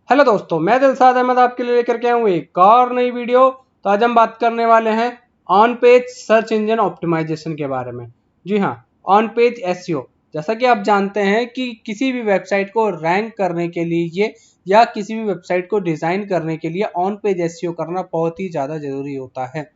Hello दोस्तों, मैं दिलशाद अहमद आपके लिए लेकर के आया हूँ एक और नई वीडियो। तो आज हम बात करने वाले हैं on page search engine optimisation के बारे में। जी हाँ, ऑन पेज एसईओ। जैसा कि आप जानते हैं कि किसी भी वेबसाइट को रैंक करने के लिए या किसी भी वेबसाइट को डिज़ाइन करने के लिए ऑन पेज एसईओ करना बहुत ही ज़्यादा ज़रूरी होता है।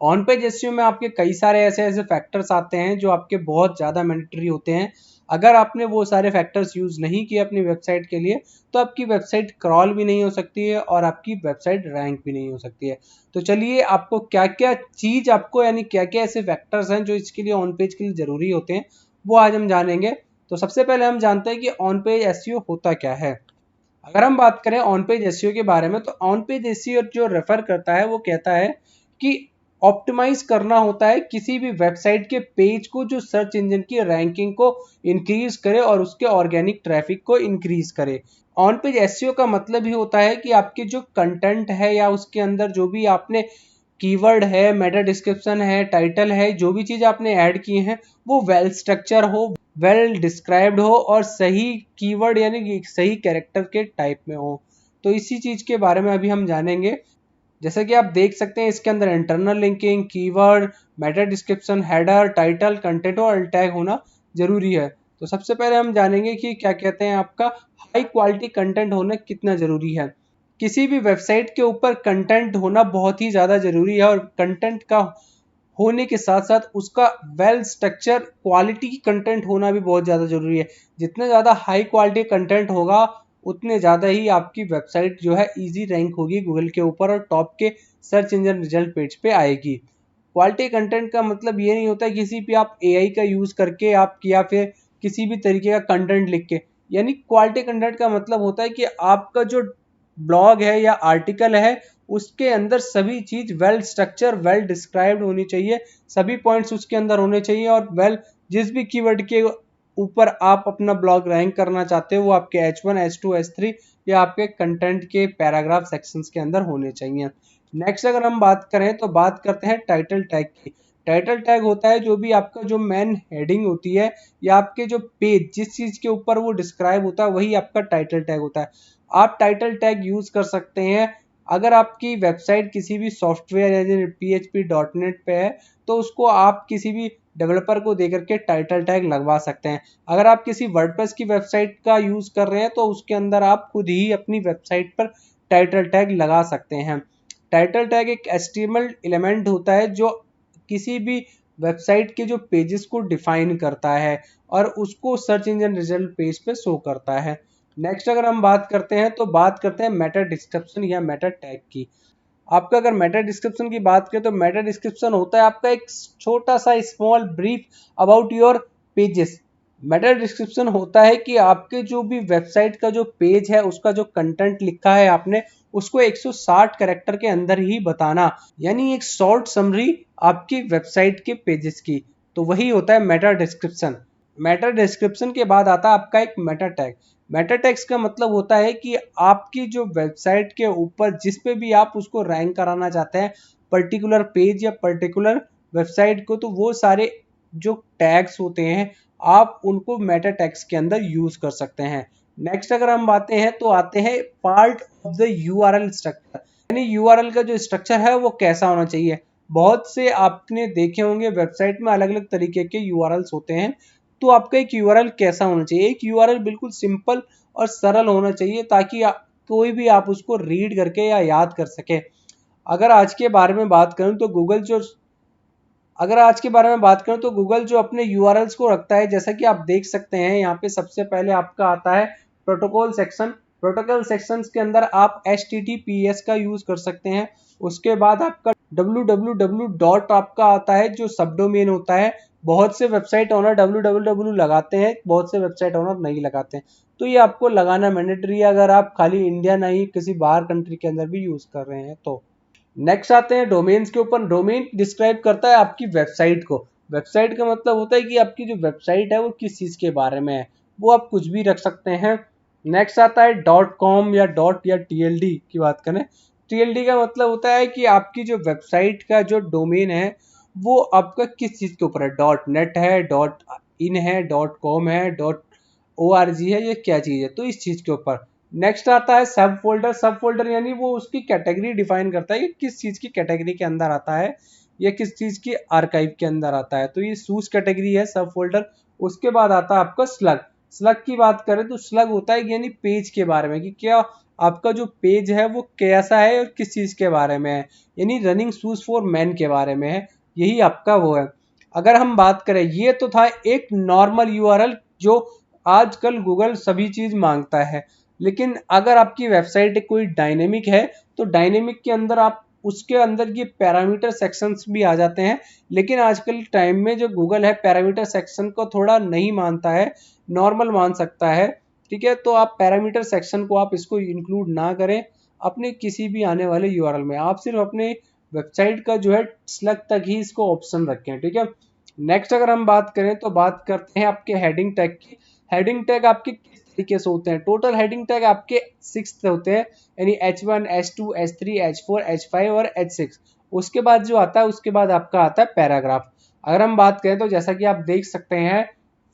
ऑन पेज एसईओ में आपके कई सारे ऐसे फैक्टर्स आते हैं जो आपके बहुत ज़्यादा मैंडेटरी होते हैं। अगर आपने वो सारे फैक्टर्स यूज़ नहीं किए अपनी वेबसाइट के लिए तो आपकी वेबसाइट क्रॉल भी नहीं हो सकती है और आपकी वेबसाइट रैंक भी नहीं हो सकती है। तो चलिए आपको क्या क्या चीज़ आपको यानी क्या क्या ऐसे फैक्टर्स हैं जो इसके लिए ऑन पेज के लिए ज़रूरी होते हैं, वो आज हम जानेंगे। तो सबसे पहले हम जानते हैं कि ऑन पेज एसईओ होता क्या है। अगर हम बात करें ऑन पेज एसईओ के बारे में, तो ऑन पेज एसईओ जो रेफर करता है वो कहता है कि ऑप्टिमाइज करना होता है किसी भी वेबसाइट के पेज को जो सर्च इंजन की रैंकिंग को इंक्रीज करे और उसके ऑर्गेनिक ट्रैफिक को इंक्रीज करे। ऑन पेज एसईओ का मतलब ही होता है कि आपके जो कंटेंट है या उसके अंदर जो भी आपने कीवर्ड है, मेटा डिस्क्रिप्शन है, टाइटल है, जो भी चीज़ आपने ऐड की हैं वो वेल स्ट्रक्चर हो, वेल डिस्क्राइब्ड हो और सही कीवर्ड यानी कि सही कैरेक्टर के टाइप में हो। तो इसी चीज़ के बारे में अभी हम जानेंगे। जैसे कि आप देख सकते हैं इसके अंदर internal linking, keyword, Meta description, header, title, content और अल्ट टैग होना जरूरी है। तो सबसे पहले हम जानेंगे कि क्या कहते हैं आपका हाई क्वालिटी कंटेंट होना कितना जरूरी है। किसी भी वेबसाइट के ऊपर कंटेंट होना बहुत ही ज़्यादा ज़रूरी है और कंटेंट का होने के साथ साथ उसका वेल स्ट्रक्चर क्वालिटी कंटेंट होना भी बहुत ज़्यादा ज़रूरी है। जितना ज़्यादा हाई क्वालिटी कंटेंट होगा उतने ज़्यादा ही आपकी वेबसाइट जो है इजी रैंक होगी गूगल के ऊपर और टॉप के सर्च इंजन रिजल्ट पेज पे आएगी। क्वालिटी कंटेंट का मतलब ये नहीं होता किसी भी आप एआई का यूज़ करके आप या फिर किसी भी तरीके का कंटेंट लिख के, यानी क्वालिटी कंटेंट का मतलब होता है कि आपका जो ब्लॉग है या आर्टिकल है उसके अंदर सभी चीज वेल स्ट्रक्चर, वेल डिस्क्राइब्ड होनी चाहिए, सभी पॉइंट्स उसके अंदर होने चाहिए और वेल जिस भी कीवर्ड के ऊपर आप अपना ब्लॉग रैंक करना चाहते हो वो आपके H1, H2, H3 या आपके कंटेंट के पैराग्राफ सेक्शंस के अंदर होने चाहिए। नेक्स्ट अगर हम बात करें तो बात करते हैं टाइटल टैग की। टाइटल टैग होता है जो भी आपका जो मेन हेडिंग होती है या आपके जो पेज जिस चीज के ऊपर वो डिस्क्राइब होता है वही आपका टाइटल टैग होता है। आप टाइटल टैग यूज कर सकते हैं अगर आपकी वेबसाइट किसी भी सॉफ्टवेयर या PHP.NET पे है तो उसको आप किसी भी डेवलपर को देकर के टाइटल टैग लगवा सकते हैं। अगर आप किसी वर्डप्रेस की वेबसाइट का यूज कर रहे हैं तो उसके अंदर आप खुद ही अपनी वेबसाइट पर टाइटल टैग लगा सकते हैं। टाइटल टैग एक HTML एलिमेंट होता है जो किसी भी वेबसाइट के जो पेजेस को डिफाइन करता है और उसको सर्च इंजन रिजल्ट पेज पे शो करता है। नेक्स्ट अगर हम बात करते हैं तो बात करते हैं मेटा डिस्क्रिप्शन या मेटा टैग की। आपका अगर मेटा डिस्क्रिप्शन की बात करें तो मेटा डिस्क्रिप्शन होता है आपका एक छोटा सा small brief about your pages. Meta description होता है कि आपके जो भी वेबसाइट का जो पेज है उसका जो कंटेंट लिखा है आपने उसको 160 कैरेक्टर के अंदर ही बताना, यानी एक शॉर्ट समरी आपकी वेबसाइट के पेजेस की। तो वही होता है मेटा डिस्क्रिप्शन। मेटा डिस्क्रिप्शन के बाद आता है आपका एक मेटा टैग। मेटा टैग्स का मतलब होता है कि आपकी जो वेबसाइट के ऊपर जिस पे भी आप उसको रैंक कराना चाहते हैं पर्टिकुलर पेज या पर्टिकुलर वेबसाइट को, तो वो सारे जो टैग्स होते हैं आप उनको मेटा टैग्स के अंदर यूज कर सकते हैं। नेक्स्ट अगर हम बातें हैं तो आते हैं part of the URL structure, यानी यूआरएल का जो स्ट्रक्चर है वो कैसा होना चाहिए। बहुत से आपने देखे होंगे वेबसाइट में अलग अलग तरीके के यूआरएल्स होते हैं, तो आपका एक यूआरएल कैसा होना चाहिए। एक यूआरएल बिल्कुल सिंपल और सरल होना चाहिए ताकि कोई भी आप उसको रीड करके या याद कर सके। अगर आज के बारे में बात करूं तो गूगल जो अगर आज के बारे में बात करूं तो गूगल जो अपने यूआरएल्स को रखता है, जैसा कि आप देख सकते हैं यहाँ पे सबसे पहले आपका आता है प्रोटोकॉल सेक्शन। प्रोटोकॉल सेक्शंस के अंदर आप HTTPS का यूज कर सकते हैं। उसके बाद आपका www डॉट आपका आता है जो सब डोमेन होता है। बहुत से वेबसाइट ओनर www लगाते हैं, बहुत से वेबसाइट ओनर नहीं लगाते हैं, तो ये आपको लगाना मैंडेटरी है अगर आप खाली इंडिया नहीं किसी बाहर कंट्री के अंदर भी यूज कर रहे हैं तो। नेक्स्ट आते हैं डोमेन्स के ऊपर। डोमेन डिस्क्राइब करता है आपकी वेबसाइट को। वेबसाइट का मतलब होता है कि आपकी जो वेबसाइट है वो किस चीज़ के बारे में है, वो आप कुछ भी रख सकते हैं। नेक्स्ट आता है डॉट कॉम या डॉट या TLD की बात करें। TLD का मतलब होता है कि आपकी जो वेबसाइट का जो डोमेन है वो आपका किस चीज़ के ऊपर है। डॉट नेट है, डॉट इन है, डॉट कॉम है, डॉट ORG है, ये क्या चीज़ है, तो इस चीज़ के ऊपर। नेक्स्ट आता है सब फोल्डर। सब फोल्डर यानी वो उसकी कैटेगरी डिफाइन करता है कि किस चीज की कैटेगरी के अंदर आता है या किस चीज की आर्काइव के अंदर आता है। तो ये सूस कैटेगरी है सब फोल्डर। उसके बाद आता है आपका स्लग। स्लग की बात करें तो स्लग होता है यानी पेज के बारे में, कि क्या आपका जो पेज है वो कैसा है और किस चीज के बारे में है, यानी रनिंग शूज फॉर मैन के बारे में है, यही आपका वो है। अगर हम बात करें, ये तो था एक नॉर्मल यूआरएल जो आजकल गूगल सभी चीज मांगता है। लेकिन अगर आपकी वेबसाइट कोई डायनेमिक है तो डायनेमिक के अंदर आप उसके अंदर ये पैरामीटर सेक्शंस भी आ जाते हैं। लेकिन आजकल टाइम में जो गूगल है पैरामीटर सेक्शन को थोड़ा नहीं मानता है, नॉर्मल मान सकता है। ठीक है, तो आप पैरामीटर सेक्शन को आप इसको इंक्लूड ना करें अपने किसी भी आने वाले यूआरएल में। आप सिर्फ अपने वेबसाइट का जो है स्लग तक ही इसको ऑप्शन रखें। ठीक है, नेक्स्ट अगर हम बात करें तो बात करते हैं आपके हेडिंग टैग की। हेडिंग टैग आपके किस तरीके से होते हैं? टोटल हेडिंग टैग आपके 6 होते हैं, यानी H1, H2, H3, H4, H5 और H6। उसके बाद जो आता है उसके बाद आपका आता है पैराग्राफ। अगर हम बात करें तो जैसा कि आप देख सकते हैं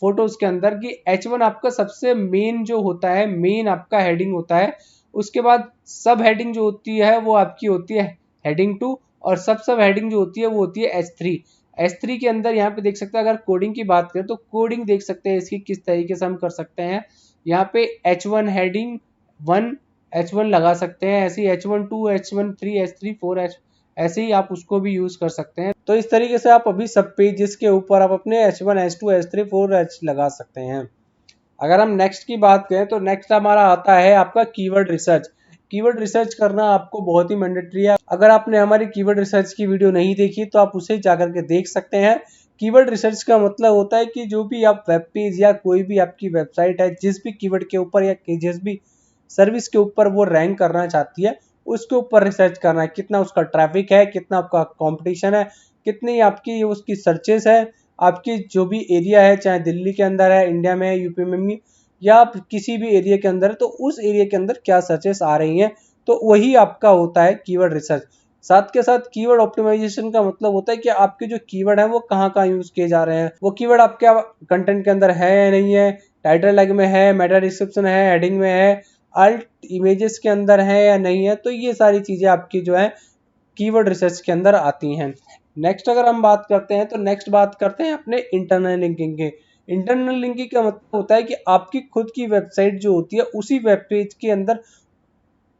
फोटोज के अंदर कि H1 आपका सबसे मेन जो होता है, मेन आपका हेडिंग होता है। उसके बाद सब हेडिंग जो होती है वो आपकी होती है हेडिंग 2, और सब हेडिंग जो होती है वो होती है H3। S3 के अंदर यहाँ पे देख सकते हैं, अगर कोडिंग की बात करें तो कोडिंग देख सकते हैं इसकी किस तरीके से हम कर सकते हैं। यहाँ पे H1 हेडिंग 1 H1 लगा सकते हैं, ऐसे ही H1 2 H1 3 H3 4 ऐसे ही आप उसको भी यूज कर सकते हैं। तो इस तरीके से आप अभी सब पेजेस के ऊपर आप अपने H1 H2 H3 4 H लगा सकते हैं। अगर हम नेक्स्ट की बात करें तो नेक्स्ट हमारा आता है आपका कीवर्ड रिसर्च। कीवर्ड रिसर्च करना आपको बहुत ही मैंडेटरी है। अगर आपने हमारी कीवर्ड रिसर्च की वीडियो नहीं देखी तो आप उसे जाकर के देख सकते हैं। कीवर्ड रिसर्च का मतलब होता है कि जो भी आप वेब पेज या कोई भी आपकी वेबसाइट है जिस भी कीवर्ड के ऊपर या जिस भी सर्विस के ऊपर वो रैंक करना चाहती है उसके ऊपर रिसर्च करना है। कितना उसका ट्रैफिक है, कितना आपका कंपटीशन है, कितनी आपकी उसकी सर्चेस है, आपकी जो भी एरिया है, चाहे दिल्ली के अंदर है, इंडिया में है, यूपी में भी, या किसी भी एरिया के अंदर है, तो उस एरिया के अंदर क्या सर्चेस आ रही हैं, तो वही आपका होता है कीवर्ड रिसर्च। साथ के साथ कीवर्ड ऑप्टिमाइजेशन का मतलब होता है कि आपके जो कीवर्ड है वो कहाँ कहाँ यूज किए जा रहे हैं, वो कीवर्ड आपके कंटेंट के अंदर है या नहीं है, टाइटल टैग में है, मेटा डिस्क्रिप्शन है, हेडिंग में है, अल्ट इमेजेस के अंदर है या नहीं है। तो ये सारी चीजें आपकी जो है कीवर्ड रिसर्च के अंदर आती हैं। नेक्स्ट अगर हम बात करते हैं तो नेक्स्ट बात करते हैं अपने इंटरनल लिंकिंग के। इंटरनल लिंकिंग का मतलब होता है कि आपकी खुद की वेबसाइट जो होती है उसी वेब पेज के अंदर,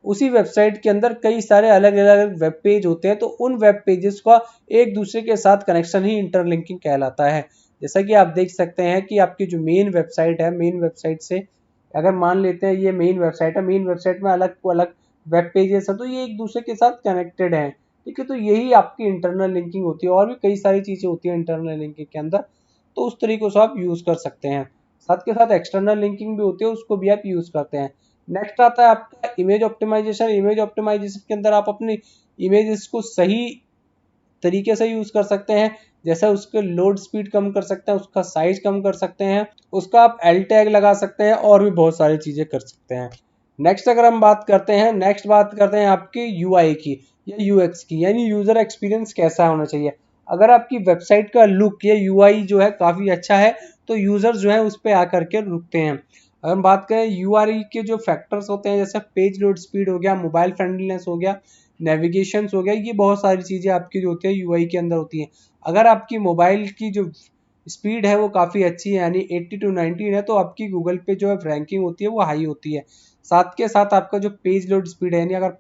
उसी वेबसाइट के अंदर कई सारे अलग अलग वेब पेज होते हैं, तो उन वेब पेजेस का एक दूसरे के साथ कनेक्शन ही इंटरलिंकिंग कहलाता है। जैसा कि आप देख सकते हैं कि आपकी जो मेन वेबसाइट है, मेन वेबसाइट से अगर मान लेते हैं ये मेन वेबसाइट है, मेन वेबसाइट में अलग अलग वेब पेजेस हैं, तो ये एक दूसरे के साथ कनेक्टेड हैं। ठीक है, तो यही आपकी इंटरनल लिंकिंग होती है। और भी कई सारी चीजें होती है इंटरनल लिंकिंग के अंदर, तो उस तरीके से आप यूज कर सकते हैं। साथ के साथ एक्सटर्नल लिंकिंग भी होती है, उसको भी आप यूज करते हैं। नेक्स्ट आता है आपका इमेज ऑप्टिमाइजेशन। इमेज ऑप्टिमाइजेशन के अंदर आप अपनी इमेजेस को सही तरीके से यूज कर सकते हैं। जैसे उसके लोड स्पीड कम कर सकते हैं, उसका साइज कम कर सकते हैं, उसका आप एल टैग लगा सकते हैं, और भी बहुत सारी चीजें कर सकते हैं। नेक्स्ट अगर हम बात करते हैं, नेक्स्ट बात करते हैं आपकी यूआई की या यूएक्स की, यानी यूजर एक्सपीरियंस कैसा होना चाहिए। अगर आपकी वेबसाइट का लुक या यूआई जो है काफी अच्छा है तो यूजर जो है उस पर आकर के रुकते हैं। अगर हम बात करें यूआरई के जो फैक्टर्स होते हैं, जैसे पेज लोड स्पीड हो गया, मोबाइल फ्रेंडलीनेस हो गया, नेविगेशन हो गया, ये बहुत सारी चीज़ें आपकी जो होती है यूआई के अंदर होती हैं। अगर आपकी मोबाइल की जो स्पीड है वो काफ़ी अच्छी है, यानी 80 to 90 है, तो आपकी गूगल पे जो है रैंकिंग होती है वो हाई होती है। साथ के साथ आपका जो पेज लोड स्पीड है, यानी अगर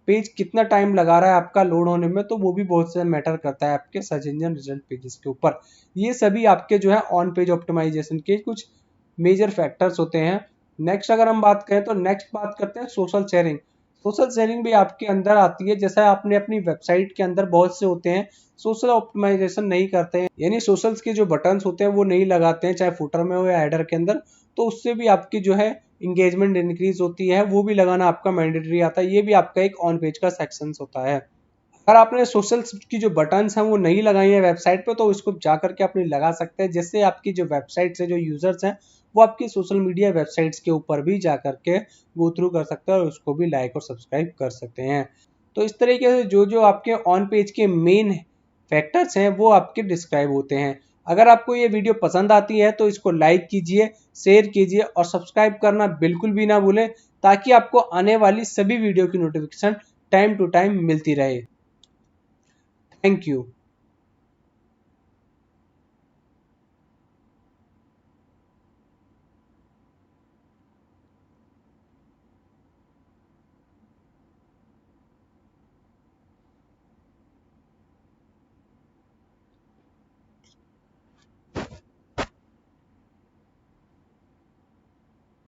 पेज कितना टाइम लगा रहा है आपका लोड होने में, तो वो भी बहुत से मैटर करता है आपके सर्च इंजन रिजल्ट पेजेस के ऊपर। ये सभी आपके जो है ऑन पेज ऑप्टिमाइजेशन के कुछ मेजर फैक्टर्स होते हैं। नेक्स्ट अगर हम बात करें तो नेक्स्ट बात करते हैं सोशल शेयरिंग। सोशल शेयरिंग भी आपके अंदर आती है। जैसा आपने अपनी वेबसाइट के अंदर बहुत से होते हैं सोशल ऑप्टिमाइजेशन नहीं करते हैं, यानी सोशल्स के जो बटन्स होते हैं वो नहीं लगाते हैं, चाहे फुटर में हो या हेडर के अंदर, तो उससे भी आपकी जो है इंगेजमेंट इंक्रीज होती है, वो भी लगाना आपका मैंडेटरी आता है। ये भी आपका एक ऑन पेज का सेक्शन होता है। अगर आपने सोशल की जो बटन्स हैं वो नहीं लगाई है वेबसाइट पे, तो इसको जा करके अपनी लगा सकते हैं, जिससे आपकी जो वेबसाइट से जो यूजर्स हैं वो आपकी सोशल मीडिया वेबसाइट्स के ऊपर भी जा करके गो थ्रू कर सकते हैं और उसको भी लाइक और सब्सक्राइब कर सकते हैं। तो इस तरीके से जो जो आपके ऑन पेज के मेन फैक्टर्स हैं वो आपके डिस्क्राइब होते हैं। अगर आपको ये वीडियो पसंद आती है तो इसको लाइक कीजिए, शेयर कीजिए और सब्सक्राइब करना बिल्कुल भी ना भूलें, ताकि आपको आने वाली सभी वीडियो की नोटिफिकेशन टाइम टू टाइम मिलती रहे। Thank you.